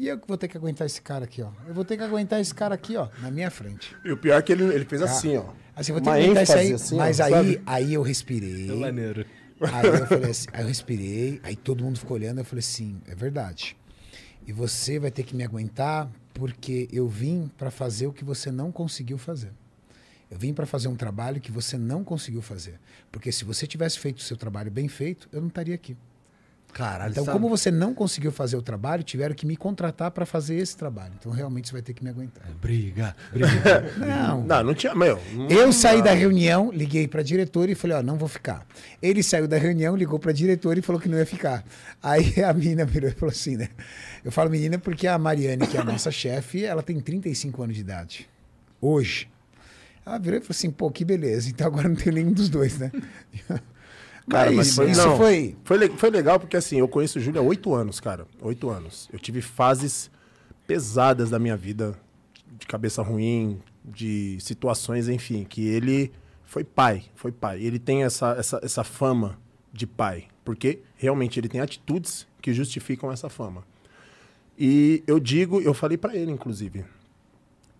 E eu que vou ter que aguentar esse cara aqui, ó. Eu vou ter que aguentar esse cara aqui, ó, na minha frente. E o pior é que ele fez assim, ó. Assim, vou ter que aguentar isso aí. Assim, mas ó, aí eu respirei. É maneiro. Aí eu falei assim, aí eu respirei, aí todo mundo ficou olhando, eu falei assim, é verdade. E você vai ter que me aguentar porque eu vim para fazer o que você não conseguiu fazer. Eu vim para fazer um trabalho que você não conseguiu fazer. Porque se você tivesse feito o seu trabalho bem feito, eu não estaria aqui. Caralho, então, como você não conseguiu fazer o trabalho, tiveram que me contratar para fazer esse trabalho. Então, realmente, você vai ter que me aguentar. Briga. Não tinha... Eu saí da reunião, liguei para a diretora e falei, ó, não vou ficar. Ele saiu da reunião, ligou para a diretora e falou que não ia ficar. Aí a menina virou e falou assim, né? Eu falo menina porque a Mariane, que é a nossa chefe, ela tem 35 anos de idade. Hoje. Ela virou e falou assim, pô, que beleza. Então, agora não tem nenhum dos dois, né? Cara, mas isso foi legal porque, assim, eu conheço o Júlio há 8 anos, cara. 8 anos. Eu tive fases pesadas da minha vida, de cabeça ruim, de situações, enfim, que ele foi pai. Ele tem essa fama de pai, porque realmente ele tem atitudes que justificam essa fama. E eu falei pra ele, inclusive,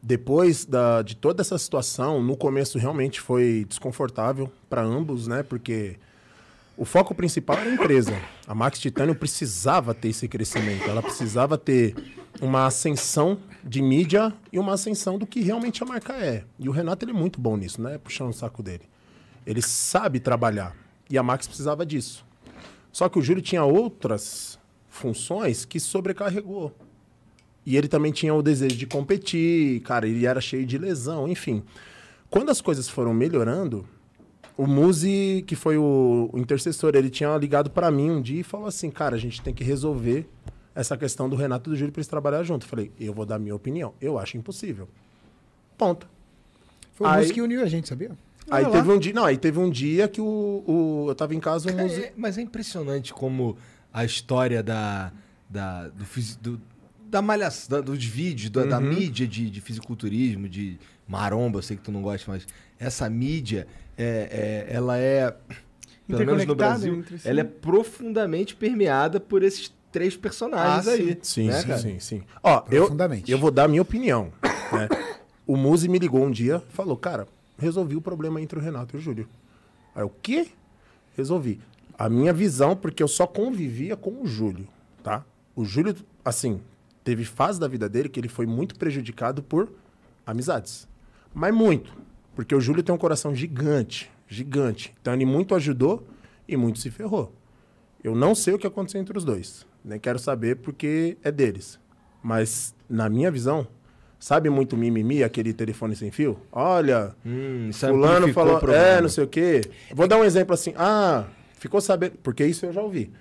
depois de toda essa situação, no começo realmente foi desconfortável para ambos, né? Porque o foco principal era a empresa. A Max Titânio precisava ter esse crescimento. Ela precisava ter uma ascensão de mídia e uma ascensão do que realmente a marca é. E o Renato, ele é muito bom nisso, né? Puxando o saco dele. Ele sabe trabalhar. E a Max precisava disso. Só que o Júlio tinha outras funções que sobrecarregou. E ele também tinha o desejo de competir. Cara, ele era cheio de lesão, enfim. Quando as coisas foram melhorando... O Muzi, que foi o intercessor, ele tinha ligado para mim um dia e falou assim, cara, a gente tem que resolver essa questão do Renato e do Júlio para eles trabalhar junto. Eu falei, eu vou dar minha opinião. Eu acho impossível. Ponto. Foi o Muzi que uniu a gente, sabia? Aí teve um dia que eu tava em casa... Mas é impressionante como a história da malhação, dos vídeos, da mídia de fisiculturismo, de maromba, eu sei que tu não gosta, mas essa mídia... ela é, pelo menos no Brasil, ela é profundamente permeada por esses 3 personagens aí. Sim, né, sim. Ó, eu vou dar a minha opinião. Né? O Muzi me ligou um dia, falou, cara, resolvi o problema entre o Renato e o Júlio. Aí, o quê? Resolvi. A minha visão, porque eu só convivia com o Júlio, tá? O Júlio, assim, teve fase da vida dele que ele foi muito prejudicado por amizades. Mas muito. Porque o Júlio tem um coração gigante. Então ele muito ajudou e muito se ferrou. Eu não sei o que aconteceu entre os dois. Nem quero saber porque é deles. Mas, na minha visão, sabe muito mimimi, aquele telefone sem fio? Olha, fulano falou, não sei o quê. Vou dar um exemplo assim. Ficou sabendo... Porque isso eu já ouvi.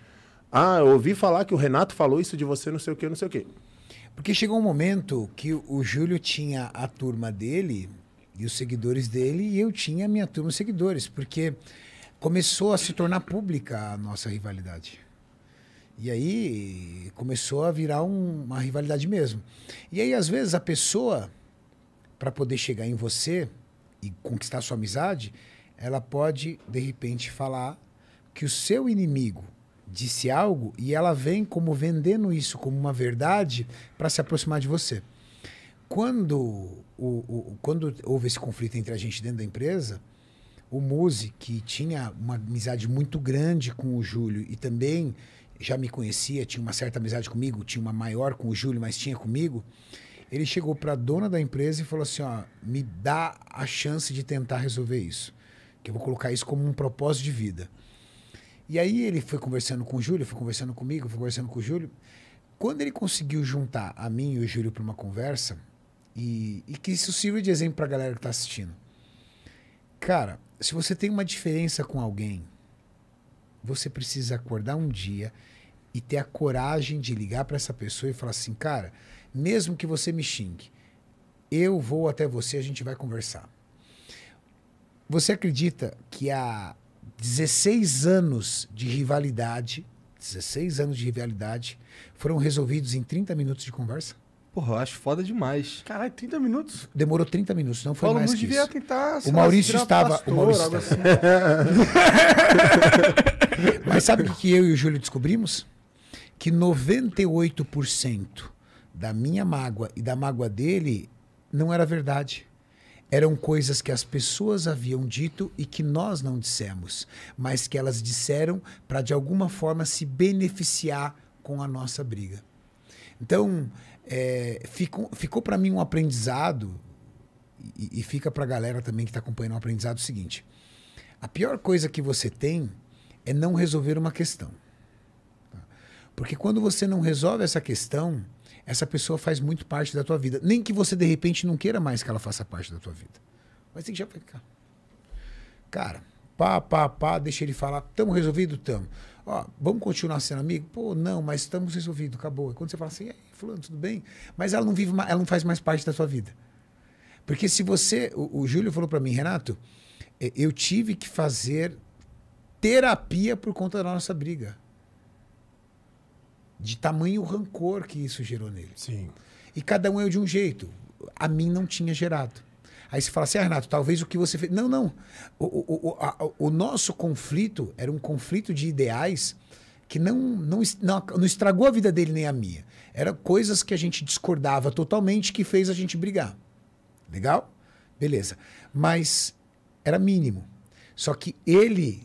Eu ouvi falar que o Renato falou isso de você, não sei o quê, não sei o quê. Porque chegou um momento que o Júlio tinha a turma dele... e os seguidores dele, e eu tinha a minha turma de seguidores, porque começou a se tornar pública a nossa rivalidade. E aí começou a virar uma rivalidade mesmo. E aí, às vezes, a pessoa, para poder chegar em você e conquistar sua amizade, ela pode, de repente, falar que o seu inimigo disse algo e ela vem como vendendo isso como uma verdade para se aproximar de você. Quando houve esse conflito entre a gente dentro da empresa, o Muzi, que tinha uma amizade muito grande com o Júlio e também já me conhecia, tinha uma certa amizade comigo, tinha uma maior com o Júlio, mas tinha comigo, ele chegou para a dona da empresa e falou assim, ó, me dá a chance de tentar resolver isso, que eu vou colocar isso como um propósito de vida. E aí ele foi conversando com o Júlio, foi conversando comigo, foi conversando com o Júlio. Quando ele conseguiu juntar a mim e o Júlio para uma conversa, e que isso sirva de exemplo para a galera que está assistindo. Cara, se você tem uma diferença com alguém, você precisa acordar um dia e ter a coragem de ligar para essa pessoa e falar assim, cara, mesmo que você me xingue, eu vou até você, a gente vai conversar. Você acredita que há 16 anos de rivalidade, 16 anos de rivalidade, foram resolvidos em 30 minutos de conversa? Porra, eu acho foda demais. Caralho, 30 minutos? Demorou 30 minutos, não foi Paulo mais Luz que devia isso. tentar... O Maurício estava... Pastor, o Maurício algo estava. assim. Mas sabe o que eu e o Júlio descobrimos? Que 98% da minha mágoa e da mágoa dele não era verdade. Eram coisas que as pessoas haviam dito e que nós não dissemos, mas que elas disseram para, de alguma forma, se beneficiar com a nossa briga. Então, ficou para mim um aprendizado, e fica para a galera também que está acompanhando um aprendizado o seguinte: a pior coisa que você tem é não resolver uma questão. Porque quando você não resolve essa questão, essa pessoa faz muito parte da tua vida. Nem que você, de repente, não queira mais que ela faça parte da tua vida. Mas tem que já ficar. Cara, deixa ele falar. Tamo resolvido? Tamo. Ó, vamos continuar sendo amigo? Pô, não, mas estamos resolvidos, acabou. E quando você fala assim, fulano, tudo bem? Mas ela não vive, ela não faz mais parte da tua vida. Porque se você... O Júlio falou pra mim, Renato, eu tive que fazer terapia por conta da nossa briga. De tamanho rancor que isso gerou nele. Sim. E cada um é de um jeito. A mim não tinha gerado. Aí você fala assim, Renato, talvez o que você fez... Não. O nosso conflito era um conflito de ideais que não estragou a vida dele nem a minha. Eram coisas que a gente discordava totalmente que fez a gente brigar. Legal? Beleza. Mas era mínimo. Só que ele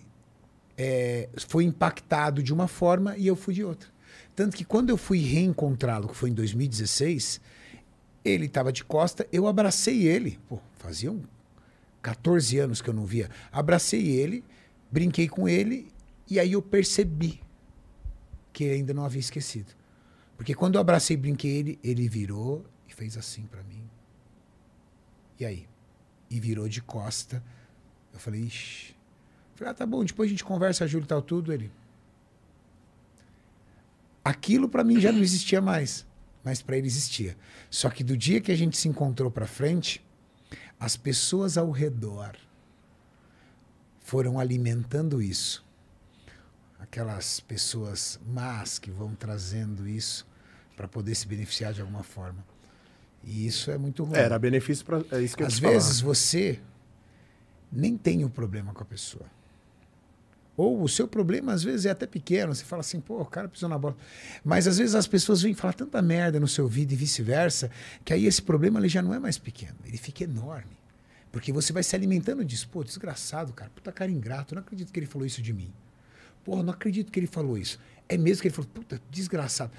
foi impactado de uma forma e eu fui de outra. Tanto que quando eu fui reencontrá-lo, que foi em 2016, ele estava de costa, eu abracei ele. Pô, faziam 14 anos que eu não via. Abracei ele, brinquei com ele, e aí eu percebi que ele ainda não havia esquecido. Porque quando eu abracei e brinquei ele, ele virou e fez assim para mim. E aí? E virou de costa. Eu falei, ixi. Falei, tá bom, depois a gente conversa, Júlio, tal, tudo. Ele... Aquilo para mim já não existia mais, mas para ele existia. Só que do dia que a gente se encontrou para frente, as pessoas ao redor foram alimentando isso. Aquelas pessoas más que vão trazendo isso para poder se beneficiar de alguma forma. E isso é muito ruim. Era benefício para... É isso que eu Às vezes você nem tem um problema com a pessoa. Ou o seu problema, às vezes, é até pequeno. Você fala assim, pô, o cara pisou na bola. Mas, às vezes, as pessoas vêm falar tanta merda no seu ouvido e vice-versa, que aí esse problema ele já não é mais pequeno. Ele fica enorme. Porque você vai se alimentando disso. Pô, desgraçado, cara. Puta cara ingrato. Eu não acredito que ele falou isso de mim. Porra, não acredito que ele falou isso. É mesmo que ele falou, puta, desgraçado.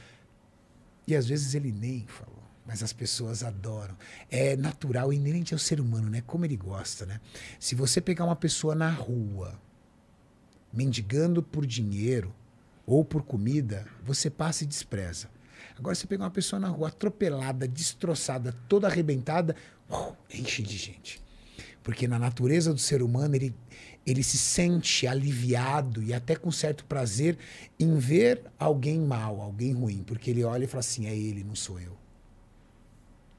E, às vezes, ele nem falou. Mas as pessoas adoram. É natural, inerente ao ser humano, né? Como ele gosta, né? Se você pegar uma pessoa na rua... mendigando por dinheiro ou por comida, você passa e despreza. Agora você pega uma pessoa na rua atropelada, destroçada, toda arrebentada, enche de gente. Porque na natureza do ser humano, ele se sente aliviado e até com certo prazer em ver alguém mal, alguém ruim. Porque ele olha e fala assim, é ele, não sou eu.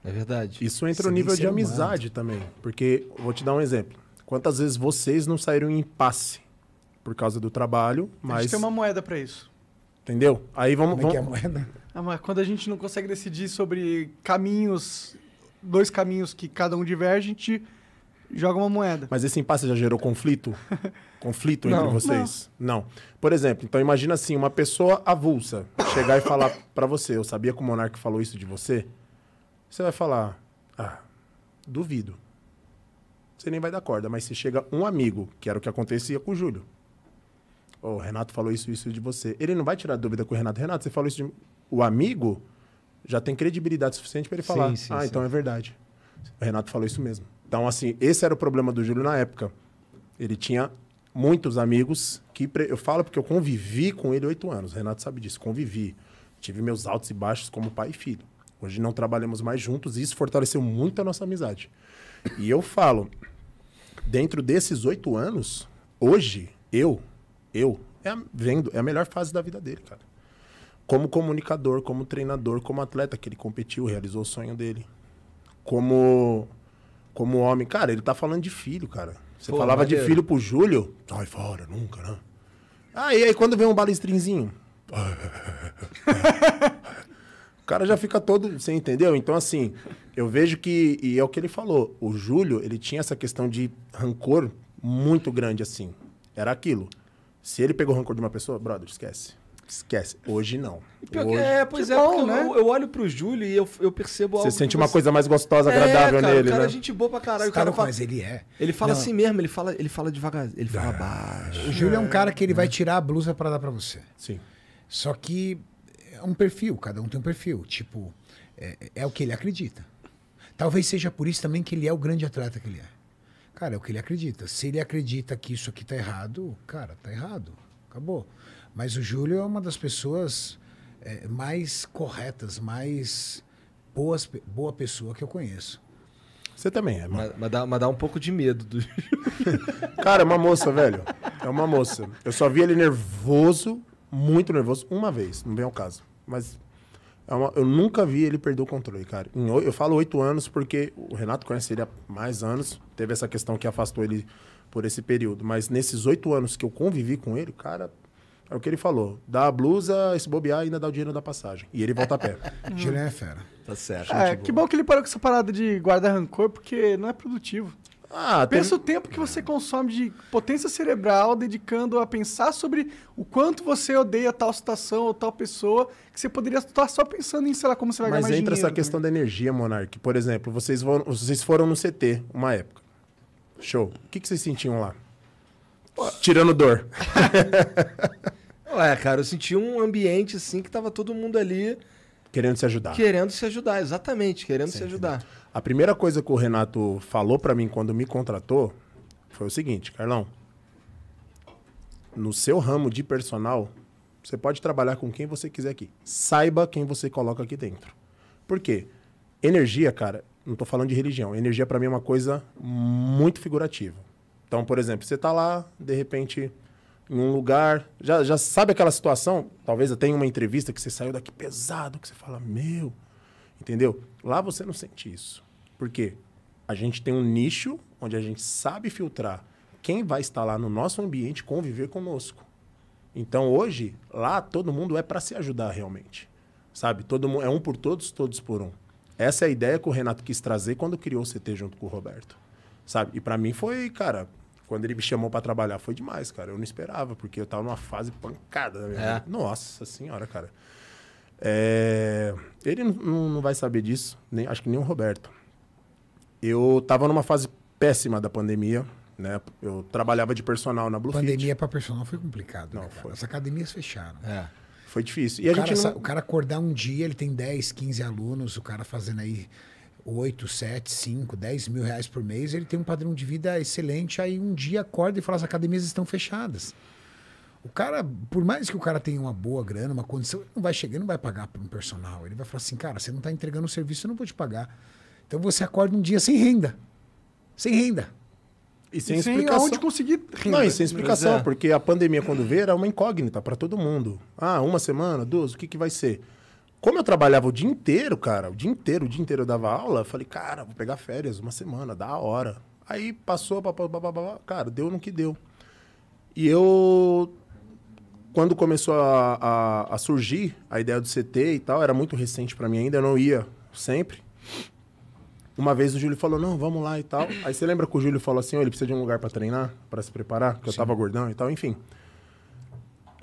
É verdade. Isso entra no nível de amizade também. Porque, vou te dar um exemplo. Quantas vezes vocês não saíram em impasse por causa do trabalho, mas... A gente tem uma moeda pra isso. Entendeu? Aí vamos... Como é que é a moeda? Mas quando a gente não consegue decidir sobre caminhos, 2 caminhos que cada um diverge, a gente joga uma moeda. Mas esse impasse já gerou conflito? Conflito entre vocês? Não. Por exemplo, então imagina assim, uma pessoa avulsa chegar e falar pra você, eu sabia que o Monark falou isso de você? Você vai falar, duvido. Você nem vai dar corda, mas se chega um amigo, que era o que acontecia com o Júlio. O Renato falou isso de você. Ele não vai tirar dúvida com o Renato. Renato, você falou isso de... O amigo já tem credibilidade suficiente para ele falar. Sim, então é verdade. O Renato falou isso mesmo. Então, assim, esse era o problema do Júlio na época. Ele tinha muitos amigos que... Eu falo porque eu convivi com ele 8 anos. O Renato sabe disso. Convivi. Tive meus altos e baixos como pai e filho. Hoje não trabalhamos mais juntos e isso fortaleceu muito a nossa amizade. E eu falo, dentro desses 8 anos, hoje, é a melhor fase da vida dele, cara. Como comunicador, como treinador, como atleta, que ele competiu, realizou o sonho dele. Como homem. Cara, ele tá falando de filho, cara. Você falava maneiro. De filho pro Júlio, sai fora, nunca, né? E aí quando vem um balestrinzinho... O cara já fica todo... Você entendeu? Então, assim, eu vejo que... E é o que ele falou. O Júlio, ele tinha essa questão de rancor muito grande, assim. Era aquilo. Se ele pegou rancor de uma pessoa, brother, esquece. esquece. Hoje não. Pois é, bom, né? Eu olho pro Júlio e eu percebo algo. Você sente uma coisa mais gostosa, agradável cara, nele, o cara né? É gente boa pra caralho. O cara fala, mas ele é. Ele fala assim mesmo, ele fala devagar, ele fala baixo. O Júlio é um cara que ele vai tirar a blusa pra dar pra você. Sim. Só que é um perfil, cada um tem um perfil. Tipo, é o que ele acredita. Talvez seja por isso também que ele é o grande atleta que ele é. Cara, é o que ele acredita. Se ele acredita que isso aqui tá errado, cara, tá errado. Acabou. Mas o Júlio é uma das pessoas mais corretas, mais boa pessoa que eu conheço. Você também é, mano. Mas dá um pouco de medo do Cara, é uma moça, velho. É uma moça. Eu só vi ele nervoso, muito nervoso, uma vez. Não vem ao caso. Mas eu nunca vi ele perder o controle, cara. Eu falo 8 anos porque o Renato conhece ele há mais anos. Teve essa questão que afastou ele por esse período. Mas nesses 8 anos que eu convivi com ele, cara... É o que ele falou. Dá a blusa, se bobear, ainda dá o dinheiro da passagem. E ele volta a pé. Julian é fera. Tá certo. Que bom que ele parou com essa parada de guardar rancor, porque não é produtivo. Pensa o tempo que você consome de potência cerebral dedicando a pensar sobre o quanto você odeia tal situação ou tal pessoa, que você poderia estar só pensando em, sei lá, como você vai ganhar mais dinheiro. Mas entra essa questão da energia, Monark. Por exemplo, vocês foram no CT uma época. Show. O que vocês sentiam lá? Tirando dor. Cara, eu senti um ambiente assim que tava todo mundo ali... Querendo se ajudar. Querendo se ajudar, exatamente. Querendo se ajudar. A primeira coisa que o Renato falou pra mim quando me contratou foi o seguinte: Carlão, no seu ramo de personal, você pode trabalhar com quem você quiser aqui. Saiba quem você coloca aqui dentro. Por quê? Energia, cara, não tô falando de religião. Energia pra mim é uma coisa muito figurativa. Então, por exemplo, você tá lá, de repente, em um lugar... Já sabe aquela situação? Talvez até em uma entrevista que você saiu daqui pesado, que você fala, meu... Entendeu? Lá você não sente isso. Por quê? A gente tem um nicho onde a gente sabe filtrar quem vai estar lá no nosso ambiente conviver conosco. Então, hoje, lá todo mundo é para se ajudar realmente. Sabe? Todo mundo é um por todos, todos por um. Essa é a ideia que o Renato quis trazer quando criou o CT junto com o Roberto. Sabe? E pra mim foi, cara, quando ele me chamou pra trabalhar, foi demais, cara. Eu não esperava, porque eu tava numa fase pancada da minha vida. Nossa senhora, cara. Ele não vai saber disso, acho que nem o Roberto. Eu tava numa fase péssima da pandemia, né? Eu trabalhava de personal na Bluefit. Pandemia pra personal foi complicado. Não, né, foi. As academias fecharam. Foi difícil. E o cara acordar um dia, ele tem 10, 15 alunos, o cara fazendo aí 8, 7, 5, 10 mil reais por mês, ele tem um padrão de vida excelente, aí um dia acorda e fala, as academias estão fechadas. O cara, por mais que o cara tenha uma boa grana, uma condição, ele não vai chegar, ele não vai pagar para um personal. Ele vai falar assim, cara, você não está entregando o serviço, eu não vou te pagar. Então você acorda um dia sem renda. Sem renda. E sem explicação. Aonde conseguir renda. Não, e sem explicação, porque a pandemia, quando veio, era uma incógnita para todo mundo. Uma semana, 2, o que vai ser? Como eu trabalhava o dia inteiro, cara, o dia inteiro eu dava aula, eu falei, cara, vou pegar férias, uma semana, da hora. Aí passou, cara, deu no que deu. E eu, quando começou a surgir a ideia do CT e tal, era muito recente pra mim ainda, eu não ia sempre. Uma vez o Júlio falou, não, vamos lá e tal. Aí você lembra que o Júlio falou assim, ele precisa de um lugar pra treinar, pra se preparar, que eu tava gordão e tal, enfim.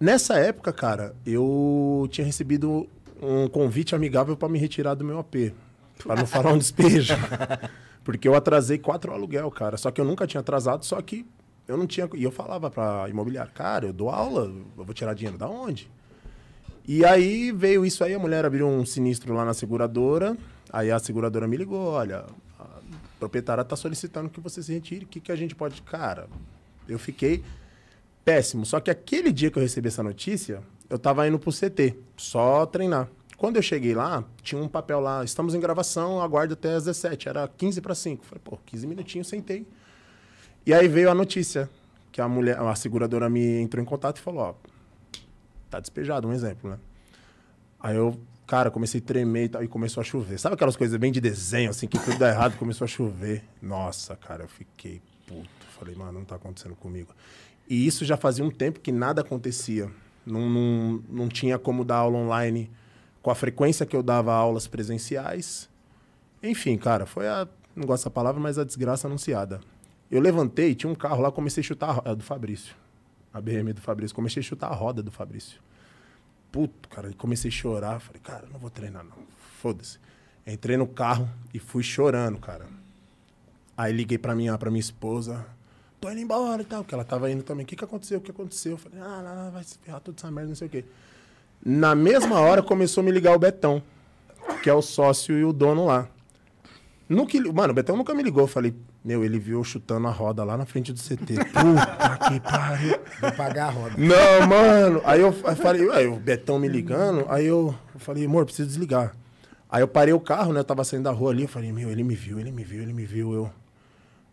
Nessa época, cara, eu tinha recebido um convite amigável para me retirar do meu AP. Para não falar um despejo. Porque eu atrasei 4 aluguel, cara. Só que eu nunca tinha atrasado, só que eu não tinha... E eu falava para imobiliário, cara, eu dou aula, eu vou tirar dinheiro da onde? E aí veio isso aí, a mulher abriu um sinistro lá na seguradora, aí a seguradora me ligou, olha, a proprietária tá solicitando que você se retire, o que a gente pode... Cara, eu fiquei péssimo. Só que aquele dia que eu recebi essa notícia, eu tava indo pro CT, só treinar. Quando eu cheguei lá, tinha um papel lá, estamos em gravação, aguarde até às 17, era 15 para 5. Falei, 15 minutinhos, sentei. E aí veio a notícia, que a seguradora me entrou em contato e falou, tá despejado, um exemplo, né? Aí eu, cara, comecei a tremer e tal, e começou a chover. Sabe aquelas coisas bem de desenho, assim, que tudo dá errado, começou a chover. Nossa, cara, eu fiquei puto. Falei, mano, não tá acontecendo comigo. E isso já fazia um tempo que nada acontecia. Não tinha como dar aula online com a frequência que eu dava aulas presenciais. Enfim, cara, foi não gosto dessa palavra, mas a desgraça anunciada. Eu levantei, tinha um carro lá, comecei a chutar do Fabrício. A BM do Fabrício. Comecei a chutar a roda do Fabrício. puto, cara. E comecei a chorar. Falei, cara, não vou treinar, não. Foda-se. Entrei no carro e fui chorando, cara. Aí liguei pra minha esposa. Tô indo embora e tal, porque ela tava indo também. O que aconteceu? O que aconteceu? Eu falei, não, vai se ferrar toda essa merda, não sei o quê. Na mesma hora começou a me ligar o Betão, que é o sócio e o dono lá. Mano, o Betão nunca me ligou. Eu falei, ele viu eu chutando a roda lá na frente do CT. Puta que pariu. Vou pagar a roda. Não, mano. Aí eu falei, o Betão me ligando. Aí eu falei, amor, preciso desligar. Aí eu parei o carro, né? Eu tava saindo da rua ali. Eu falei, ele me viu. Eu,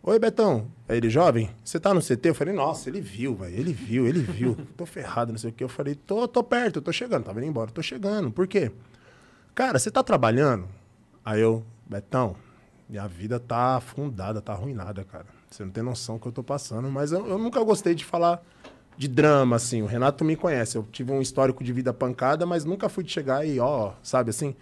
oi, Betão. Aí ele, jovem, você tá no CT? Eu falei, nossa, ele viu, velho. Ele viu. Tô ferrado, não sei o quê. Eu falei, tô perto, tô chegando. Tava indo embora, tô chegando. Por quê? Cara, você tá trabalhando? Aí eu, Betão, minha vida tá afundada, tá arruinada, cara. Você não tem noção do que eu tô passando. Mas eu nunca gostei de falar de drama, assim. O Renato me conhece. Eu tive um histórico de vida pancada, mas nunca fui de chegar e, sabe assim?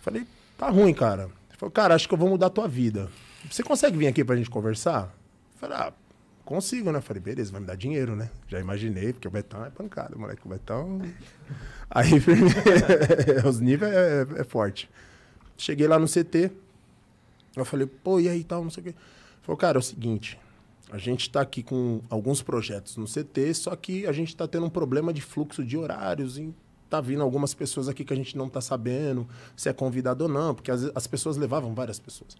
Falei, tá ruim, cara. Ele falou, cara, acho que eu vou mudar a tua vida. Você consegue vir aqui pra gente conversar? Eu falei, consigo, né? Eu falei, beleza, vai me dar dinheiro, né? Já imaginei, porque o Betão é pancada, moleque. O Betão... Aí, os níveis é forte. Cheguei lá no CT, eu falei, pô, e aí, tal, não sei o quê. Ele falou, cara, é o seguinte, a gente tá aqui com alguns projetos no CT, só que a gente tá tendo um problema de fluxo de horários e tá vindo algumas pessoas aqui que a gente não tá sabendo se é convidado ou não, porque as pessoas levavam várias pessoas.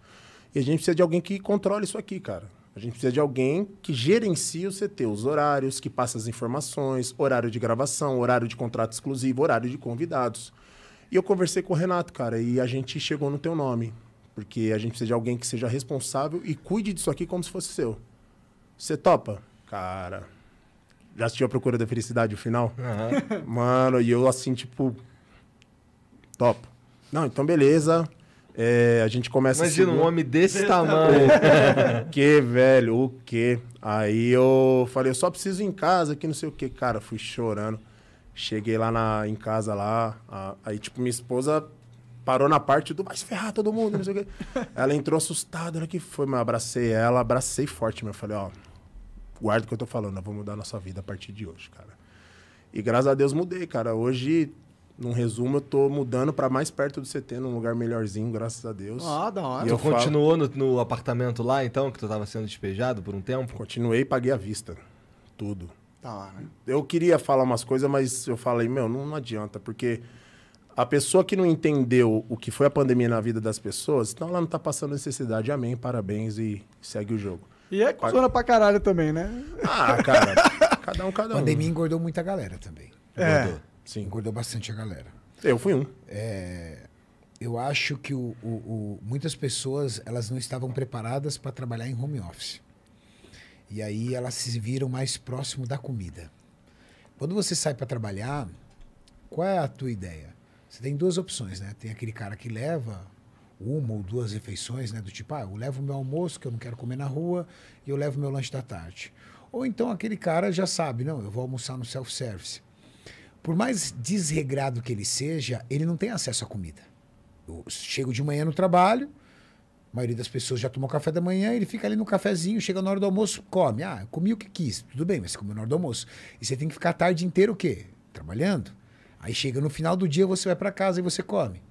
E a gente precisa de alguém que controle isso aqui, cara. A gente precisa de alguém que gerencie o CT, os horários, que passe as informações, horário de gravação, horário de contrato exclusivo, horário de convidados. E eu conversei com o Renato, cara, e a gente chegou no teu nome. Porque a gente precisa de alguém que seja responsável e cuide disso aqui como se fosse seu. Você topa? Cara, já assistiu A Procura da Felicidade, o final? Uhum. Mano, e eu assim, tipo, topa. Não, então beleza. A gente começa... Imagina um homem desse tamanho. O que, velho? O que? Aí eu falei, eu só preciso ir em casa, que não sei o que. Cara, fui chorando. Cheguei lá em casa lá. Aí, tipo, minha esposa parou na parte do vai se ferrar todo mundo, não sei o que. Ela entrou assustada, olha que foi, mas eu abracei ela, abracei forte, meu. Eu falei, guarda o que eu tô falando, eu vou mudar a nossa vida a partir de hoje, cara. E graças a Deus mudei, cara. Hoje... Num resumo, eu tô mudando pra mais perto do CT, num lugar melhorzinho, graças a Deus. Da hora. E tu continuou no apartamento lá, então, que tu tava sendo despejado por um tempo? Continuei e paguei à vista. Tudo. Da hora. Eu queria falar umas coisas, mas eu falei, não adianta, porque a pessoa que não entendeu o que foi a pandemia na vida das pessoas, então ela não tá passando necessidade. Amém, parabéns e segue o jogo. E é cuzona pra caralho também, né? Cara, cada um. A pandemia engordou muita galera também. Engordou. Sim. Engordou bastante a galera. Eu fui um. Eu acho que muitas pessoas elas não estavam preparadas para trabalhar em home office. E aí elas se viram mais próximo da comida. Quando você sai para trabalhar, qual é a tua ideia? Você tem duas opções, né? Tem aquele cara que leva uma ou duas refeições, né? Do tipo, eu levo meu almoço, que eu não quero comer na rua, e eu levo meu lanche da tarde. Ou então aquele cara já sabe, não, eu vou almoçar no self-service. Por mais desregrado que ele seja, ele não tem acesso à comida. Eu chego de manhã no trabalho, a maioria das pessoas já tomou café da manhã, ele fica ali no cafezinho, chega na hora do almoço, come. Eu comi o que quis. Tudo bem, mas você comeu na hora do almoço. E você tem que ficar a tarde inteira o quê? Trabalhando. Aí chega no final do dia, você vai para casa e você come.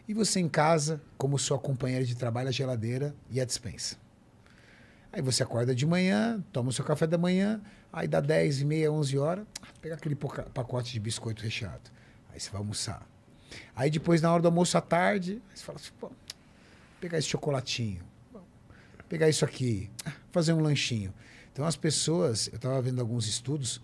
E você em casa, como sua companheira de trabalho, a geladeira e a despensa. Aí você acorda de manhã, toma o seu café da manhã, aí dá 10h30, 11 horas, pega aquele pacote de biscoito recheado. Aí você vai almoçar. Aí depois, na hora do almoço à tarde, você fala assim, pegar esse chocolatinho, pegar isso aqui, fazer um lanchinho. Então as pessoas, eu estava vendo alguns estudos,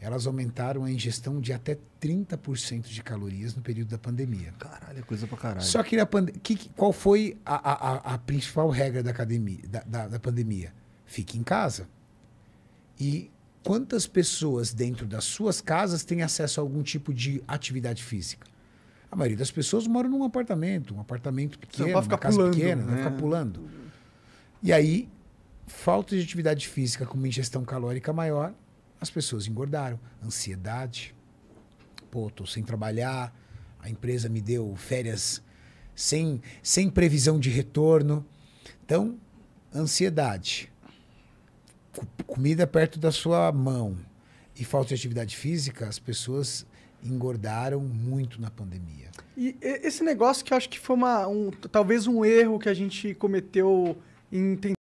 elas aumentaram a ingestão de até 30% de calorias no período da pandemia. Caralho, é coisa pra caralho. Só que qual foi a principal regra da pandemia? Fique em casa. E quantas pessoas dentro das suas casas têm acesso a algum tipo de atividade física? A maioria das pessoas mora num apartamento pequeno, uma casa pequena, vai ficar pulando. E aí, falta de atividade física com uma ingestão calórica maior, as pessoas engordaram. Ansiedade. Tô sem trabalhar, a empresa me deu férias sem previsão de retorno. Então, ansiedade, comida perto da sua mão e falta de atividade física, as pessoas engordaram muito na pandemia. E esse negócio que eu acho que foi talvez um erro que a gente cometeu em tentar